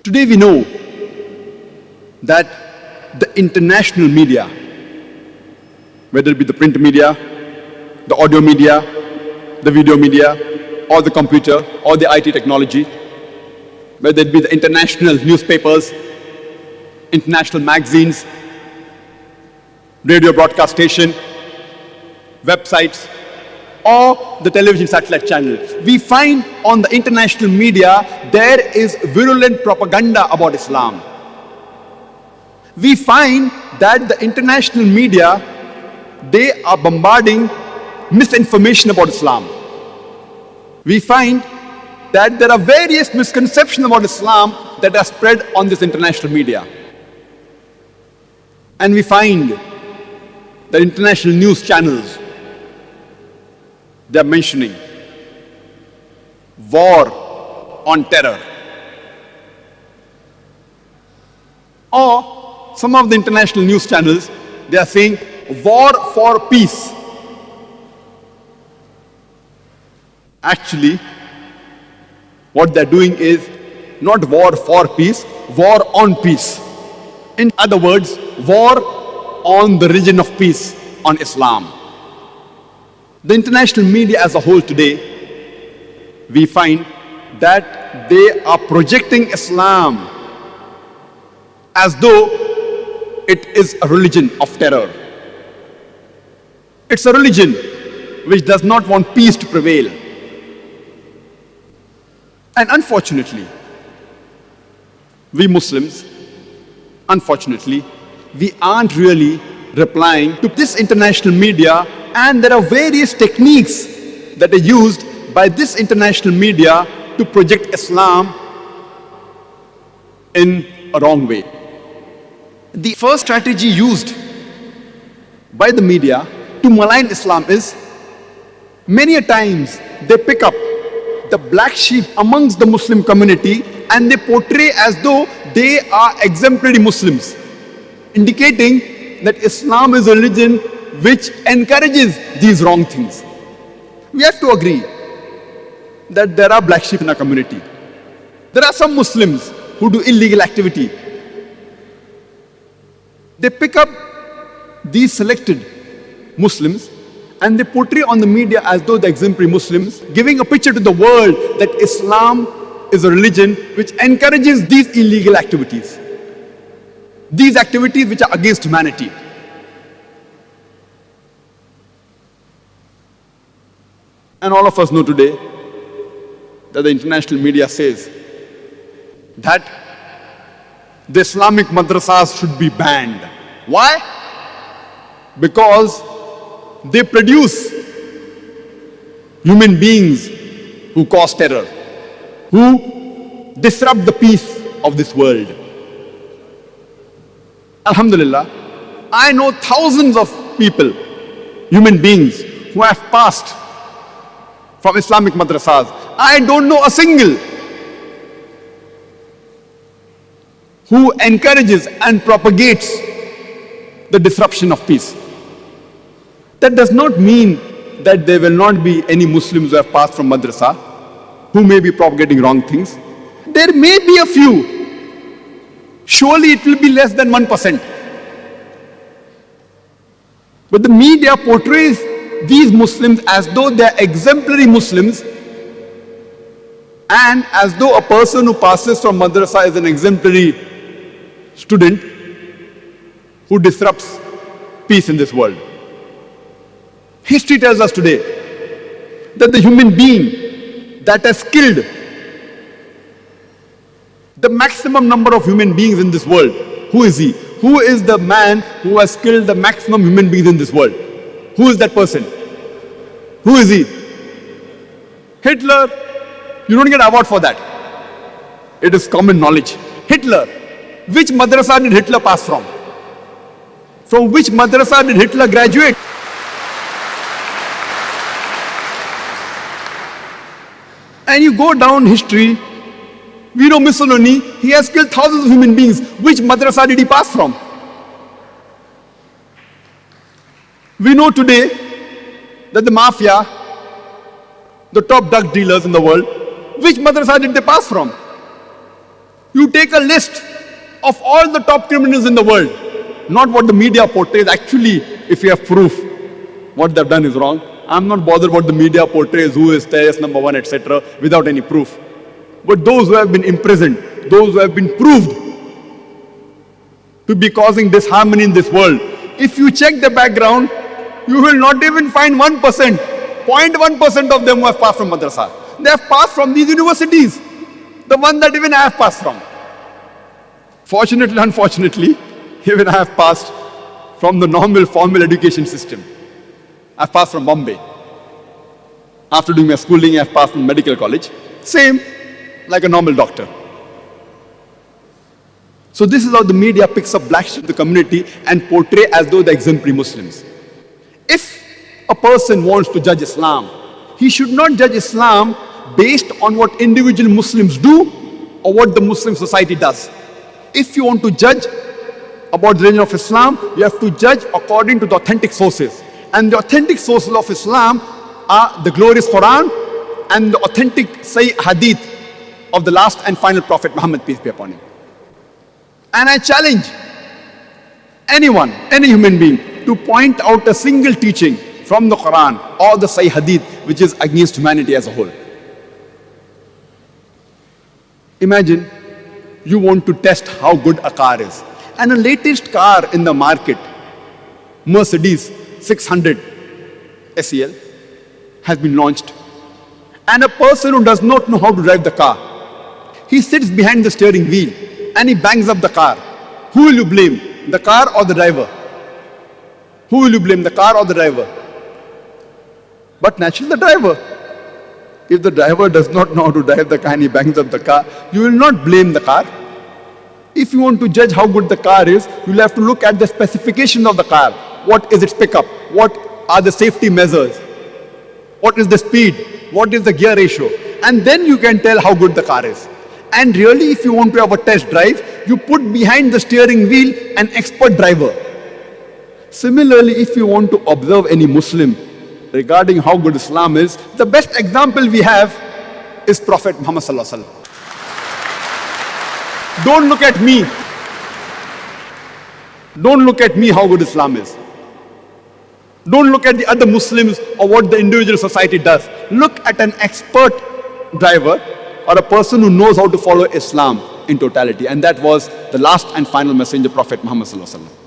Today we know that the international media, whether it be the print media, the audio media, the video media, or the computer, or the IT technology, whether it be the international newspapers, international magazines, radio broadcast station, websites, or the television satellite channels, we find on the international media there is virulent propaganda about Islam. We find that the international media, they are bombarding misinformation about Islam. We find that there are various misconceptions about Islam that are spread on this international media. And we find that international news channels, they are mentioning war on terror. Or some of the international news channels, they are saying war for peace. Actually, what they're doing is not war for peace, war on peace. In other words, war on the religion of peace, on Islam. The international media as a whole today, we find that they are projecting Islam as though it is a religion of terror. It's a religion which does not want peace to prevail. And unfortunately, we Muslims, unfortunately, we aren't really replying to this international media, and there are various techniques that are used by this international media to project Islam in a wrong way. The first strategy used by the media to malign Islam is, many a times they pick up the black sheep amongst the Muslim community and they portray as though they are exemplary Muslims, indicating that Islam is a religion which encourages these wrong things. We have to agree that there are black sheep in our community. There are some Muslims who do illegal activity. They pick up these selected Muslims and they portray on the media as though they're exemplary Muslims, giving a picture to the world that Islam is a religion which encourages these illegal activities. These activities which are against humanity. And all of us know today that the international media says that the Islamic madrasas should be banned. Why? Because they produce human beings who cause terror, who disrupt the peace of this world. Alhamdulillah, I know thousands of people, human beings, who have passed from Islamic madrasas. I don't know a single who encourages and propagates the disruption of peace. That does not mean that there will not be any Muslims who have passed from madrasa who may be propagating wrong things. There may be a few. Surely it will be less than 1%. But the media portrays these Muslims as though they are exemplary Muslims, and as though a person who passes from madrasa is an exemplary student who disrupts peace in this world. History tells us today that the human being that has killed the maximum number of human beings in this world, who is he? Who is the man who has killed the maximum human beings in this world? Who is that person? Who is he? Hitler. You don't get an award for that. It is common knowledge. Hitler. Which madrasa did Hitler pass from? From which madrasa did Hitler graduate? And you go down history, we know Mussolini, he has killed thousands of human beings. Which madrasa did he pass from? We know today that the mafia, the top drug dealers in the world, which madrasa did they pass from? You take a list of all the top criminals in the world, not what the media portrays. Actually, if you have proof, what they've done is wrong. I'm not bothered what the media portrays, who is terrorist number one, etc., without any proof. But those who have been imprisoned, those who have been proved to be causing disharmony in this world, if you check the background, you will not even find 1%, 0.1% of them who have passed from madrasa. They have passed from these universities, the one that even I have passed from. Fortunately, unfortunately, even I have passed from the normal formal education system. I've passed from Bombay. After doing my schooling, I've passed from medical college. Same, like a normal doctor. So this is how the media picks up black sheep of the community and portray as though they're exemplary Muslims. If a person wants to judge Islam, he should not judge Islam based on what individual Muslims do or what the Muslim society does. If you want to judge about the religion of Islam, you have to judge according to the authentic sources. And the authentic sources of Islam are the glorious Quran and the authentic Sahih Hadith of the last and final Prophet Muhammad, peace be upon him. And I challenge anyone, any human being, to point out a single teaching from the Quran or the Sahih Hadith which is against humanity as a whole. Imagine you want to test how good a car is. And the latest car in the market, Mercedes 600 SEL, has been launched. And a person who does not know how to drive the car, he sits behind the steering wheel and he bangs up the car. Who will you blame? The car or the driver? Who will you blame? The car or the driver? But naturally the driver. If the driver does not know how to drive the car and he bangs up the car, you will not blame the car. If you want to judge how good the car is, you will have to look at the specification of the car. What is its pickup? What are the safety measures? What is the speed? What is the gear ratio? And then you can tell how good the car is. And really, if you want to have a test drive, you put behind the steering wheel an expert driver. Similarly, if you want to observe any Muslim regarding how good Islam is, the best example we have is Prophet Muhammad Sallallahu Alaihi Wasallam. Don't look at me. Don't look at me how good Islam is. Don't look at the other Muslims or what the individual society does. Look at an expert driver or a person who knows how to follow Islam in totality. And that was the last and final messenger, Prophet Muhammad Sallallahu Alaihi Wasallam.